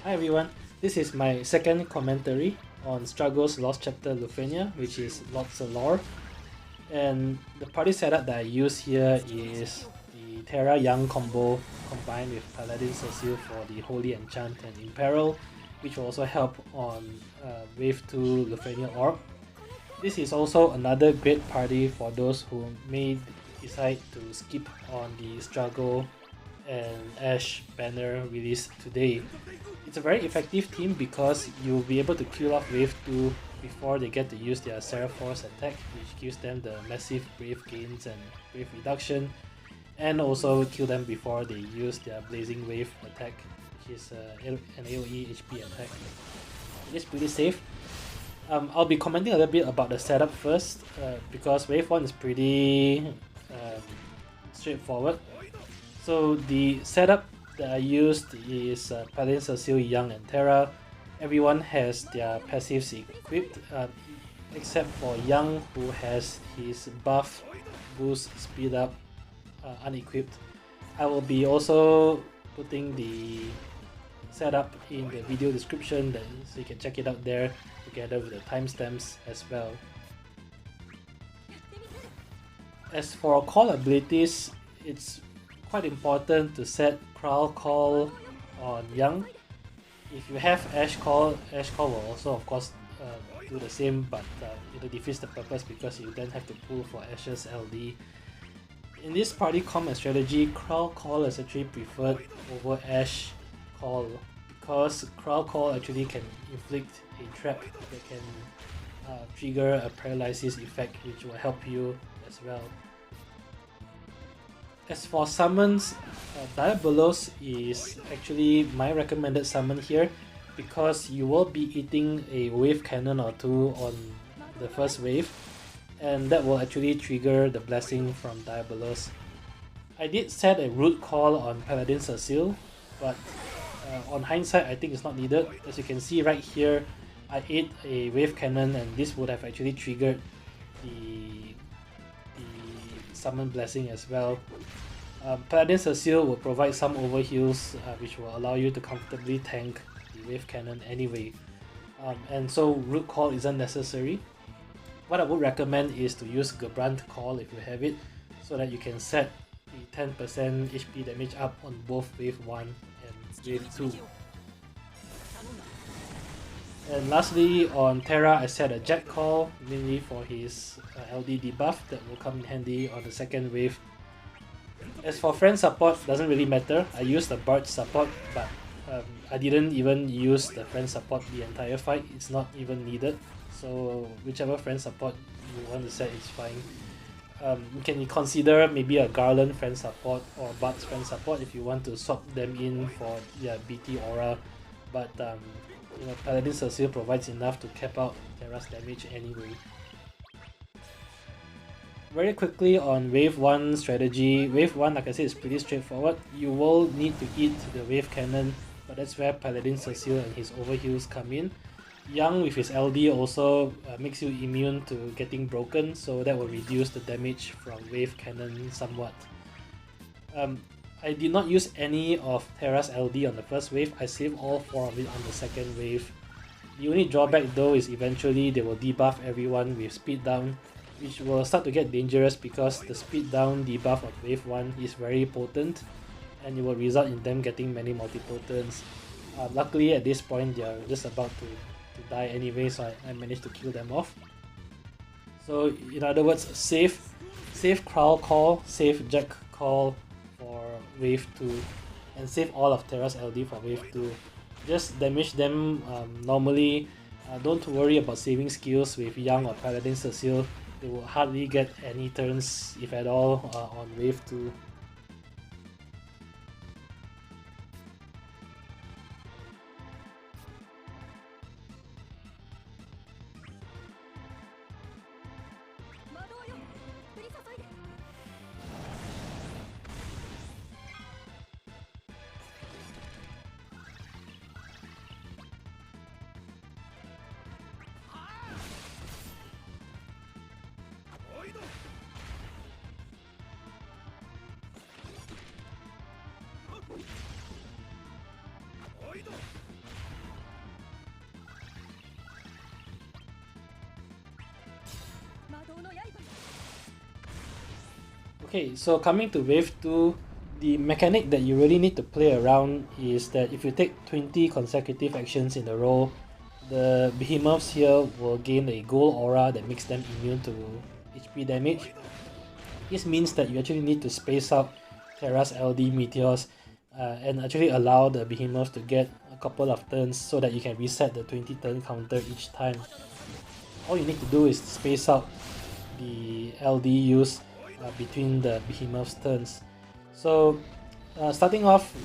Hi everyone, this is my second commentary on Struggle's Lost Chapter Lufenia, which is Lotsa lore. And the party setup that I use here is the Terra Yang combo combined with Paladin Cecil for the Holy Enchant and Imperil, which will also help on Wave 2 Lufenia Orb. This is also another great party for those who may decide to skip on the Struggle and Ash banner released today. It's a very effective team because you'll be able to kill off Wave 2 before they get to use their Seraphor's attack, which gives them the massive Brave gains and Brave reduction, and also kill them before they use their Blazing Wave attack, which is an AoE HP attack. It is pretty safe. I'll be commenting a little bit about the setup first, because Wave 1 is pretty straightforward. So the setup that I used is Paladin Cecil, Yang and Terra. Everyone has their passives equipped, except for Yang, who has his buff, boost, speed up unequipped. I will be also putting the setup in the video description so you can check it out there together with the timestamps as well. As for call abilities, it's quite important to set Krile Call on Yang. If you have Ash Call will also of course do the same, but it defeats the purpose because you then have to pull for Ash's LD. In this party combat strategy, Krile Call is actually preferred over Ash Call because Krile Call actually can inflict a trap that can trigger a paralysis effect, which will help you as well. As for summons, Diabolos is actually my recommended summon here because you will be eating a wave cannon or two on the first wave, and that will actually trigger the blessing from Diabolos. I did set a root call on Paladin Cecil, but on hindsight I think it's not needed. As you can see right here, I ate a wave cannon and this would have actually triggered the summon blessing as well. Paladin Cecil will provide some overheals which will allow you to comfortably tank the wave cannon anyway, and so root call isn't necessary. What I would recommend is to use Gabranth call if you have it, so that you can set the 10% HP damage up on both wave 1 and wave 2. And lastly, on Terra I set a Jet call, mainly for his LD debuff that will come in handy on the second wave. As for friend support, doesn't really matter. I used the Bard support, but I didn't even use the friend support the entire fight. It's not even needed. So whichever friend support you want to set is fine. You can consider maybe a Garland friend support or Bard's friend support if you want to swap them in for their BT aura, but Paladin Cecil provides enough to cap out Terra's damage anyway. Very quickly on Wave 1 strategy, Wave 1 like I said is pretty straightforward. You will need to eat the wave cannon, but that's where Paladin Cecil and his overheals come in. Yang with his LD also makes you immune to getting broken, so that will reduce the damage from wave cannon somewhat. I did not use any of Terra's LD on the first wave. I saved all 4 of it on the second wave. The only drawback though is eventually they will debuff everyone with speed down, which will start to get dangerous because the speed down debuff of wave 1 is very potent and it will result in them getting many multi-potents. Luckily at this point they are just about to die anyway, so I managed to kill them off. So in other words, save Krile Call, save Jack Call for wave 2, and save all of Terra's LD for wave 2. Just damage them normally. Don't worry about saving skills with Yang or Paladin Cecil. They will hardly get any turns, if at all, on wave 2. Okay, so coming to wave 2, the mechanic that you really need to play around is that if you take 20 consecutive actions in a row, the behemoths here will gain a gold aura that makes them immune to HP damage. This means that you actually need to space out Terra's LD meteors and actually allow the behemoths to get a couple of turns so that you can reset the 20 turn counter each time. All you need to do is space out the LD use between the behemoth's turns. So starting off,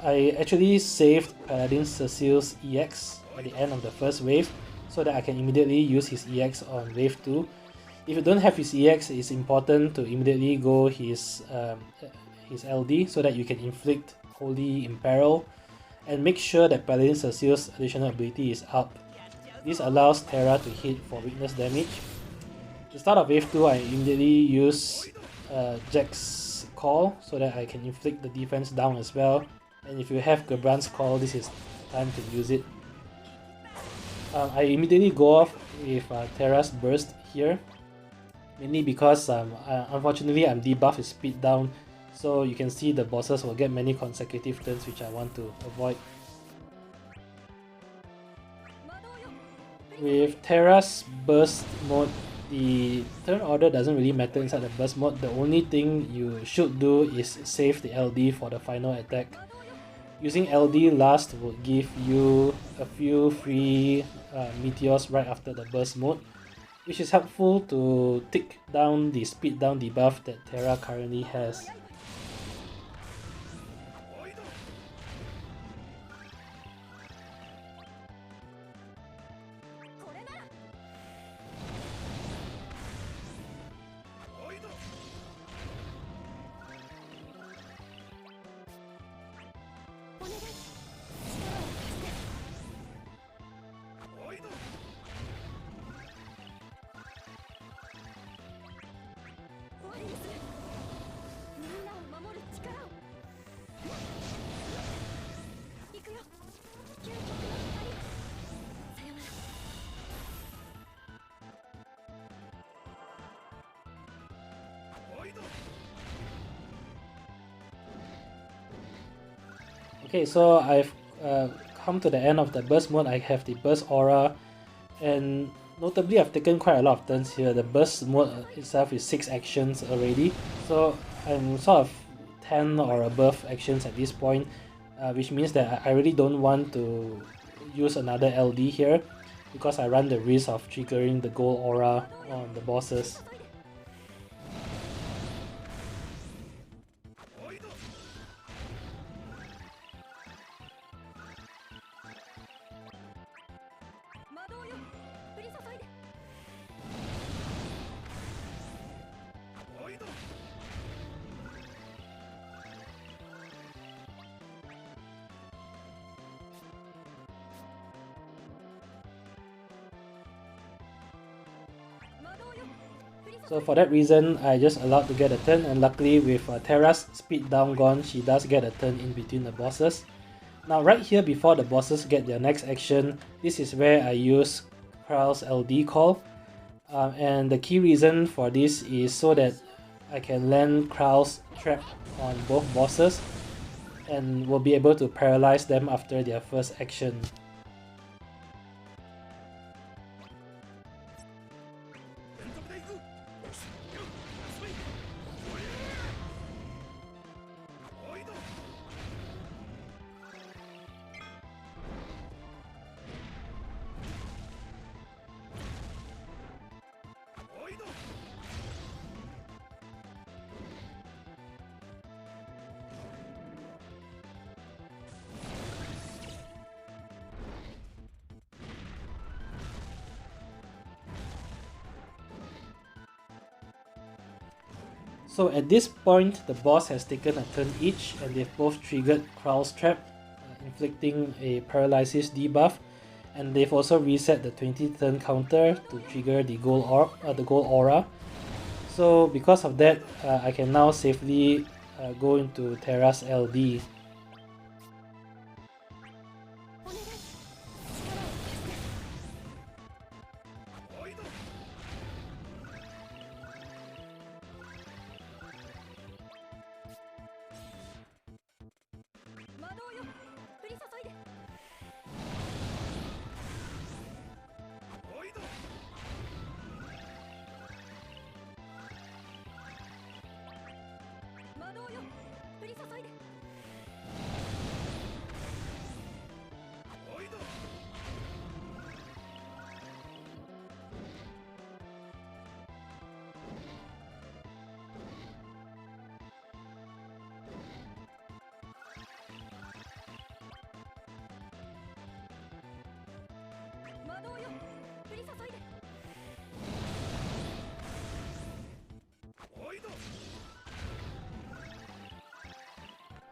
I actually saved Paladin Cecil's EX at the end of the first wave so that I can immediately use his EX on wave 2. If you don't have his EX, it's important to immediately go his LD so that you can inflict Holy Imperil and make sure that Paladin Cecil's additional ability is up. This allows Terra to hit for weakness damage. At the start of wave 2, I immediately use Jack's Call so that I can inflict the defense down as well. And if you have Gabranth's Call, this is time to use it. I immediately go off with Terra's Burst here, mainly because unfortunately I'm debuffed with speed down, so you can see the bosses will get many consecutive turns, which I want to avoid. With Terra's Burst mode, the turn order doesn't really matter inside the burst mode. The only thing you should do is save the LD for the final attack. Using LD last will give you a few free meteors right after the burst mode, which is helpful to tick down the speed down debuff that Terra currently has. Okay, so I've come to the end of the burst mode. I have the burst aura, and notably I've taken quite a lot of turns here. The burst mode itself is 6 actions already, so I'm sort of 10 or above actions at this point, which means that I really don't want to use another LD here because I run the risk of triggering the gold aura on the bosses. So for that reason, I just allowed to get a turn, and luckily with Terra's speed down gone, she does get a turn in between the bosses. Now right here before the bosses get their next action, this is where I use Krile's LD call. And the key reason for this is so that I can land Krile's trap on both bosses and will be able to paralyze them after their first action. So at this point, the boss has taken a turn each, and they've both triggered Krile's trap, inflicting a paralysis debuff, and they've also reset the 20 turn counter to trigger the gold aura. So because of that, I can now safely go into Terra's LD.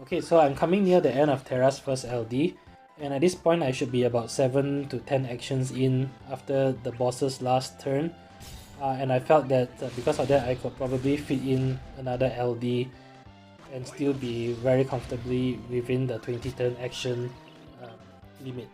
Okay, so I'm coming near the end of Terra's first LD, and at this point I should be about 7 to 10 actions in after the boss's last turn. And I felt that because of that I could probably fit in another LD and still be very comfortably within the 20 turn action limit.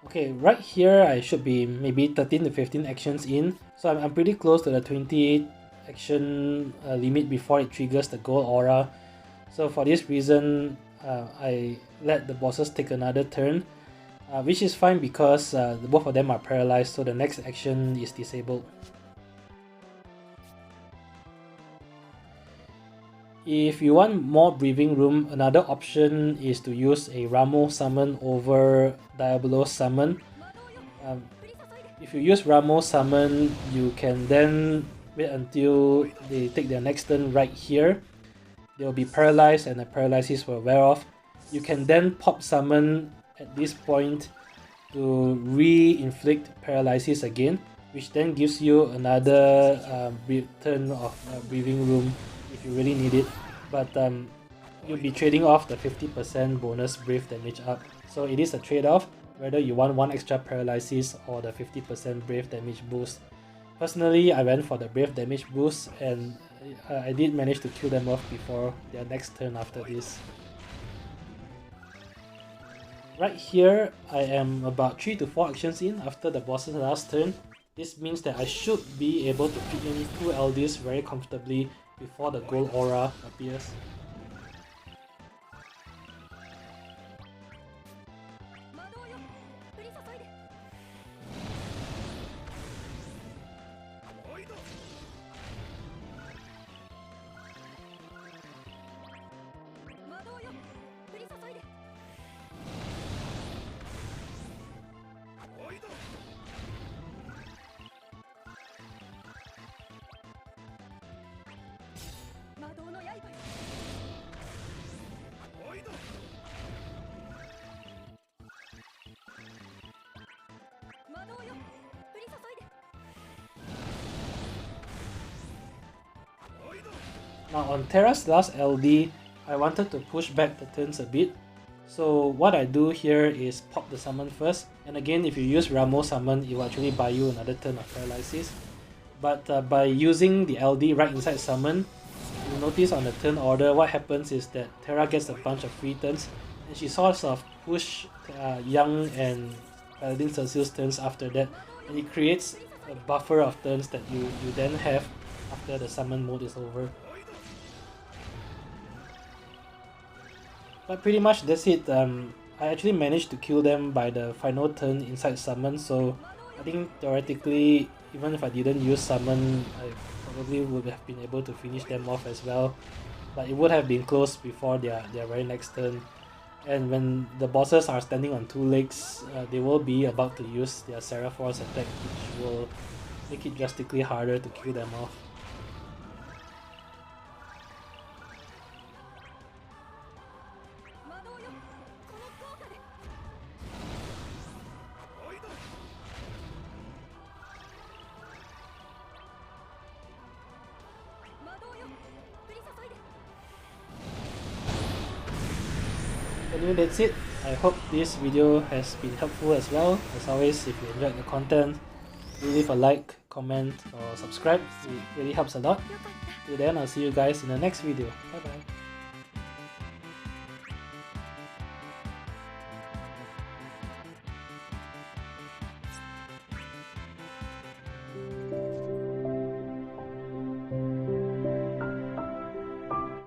Okay, right here I should be maybe 13 to 15 actions in, so I'm pretty close to the 20 action limit before it triggers the gold aura. So for this reason, I let the bosses take another turn, which is fine because both of them are paralyzed, so the next action is disabled. If you want more breathing room, another option is to use a Ramo summon over Diabolos summon. If you use Ramo summon, you can then wait until they take their next turn right here. They'll be paralyzed and the paralysis will wear off. You can then pop summon at this point to re-inflict paralysis again, which then gives you another turn of breathing room if you really need it, but you'll be trading off the 50% bonus brave damage up. So it is a trade-off whether you want one extra paralysis or the 50% brave damage boost. Personally, I went for the brave damage boost, and I did manage to kill them off before their next turn after this. Right here, I am about 3 to 4 actions in after the boss's last turn. This means that I should be able to fit in 2 LDs very comfortably before the gold aura appears. Now on Terra's last LD, I wanted to push back the turns a bit. So what I do here is pop the summon first, and again if you use Ramo summon, it will actually buy you another turn of paralysis. But by using the LD right inside summon, you'll notice on the turn order what happens is that Terra gets a bunch of free turns, and she sort of push Yang and Paladin Cecil's turns after that, and it creates a buffer of turns that you then have after the summon mode is over. But pretty much that's it. I actually managed to kill them by the final turn inside summon, so I think theoretically, even if I didn't use summon, I probably would have been able to finish them off as well. But it would have been close before their very next turn. And when the bosses are standing on 2 legs, they will be about to use their Seraphor's attack, which will make it drastically harder to kill them off. Anyway, that's it. I hope this video has been helpful as well. As always, if you enjoyed the content, do leave a like, comment or subscribe. It really helps a lot. Till then, I'll see you guys in the next video. Bye bye.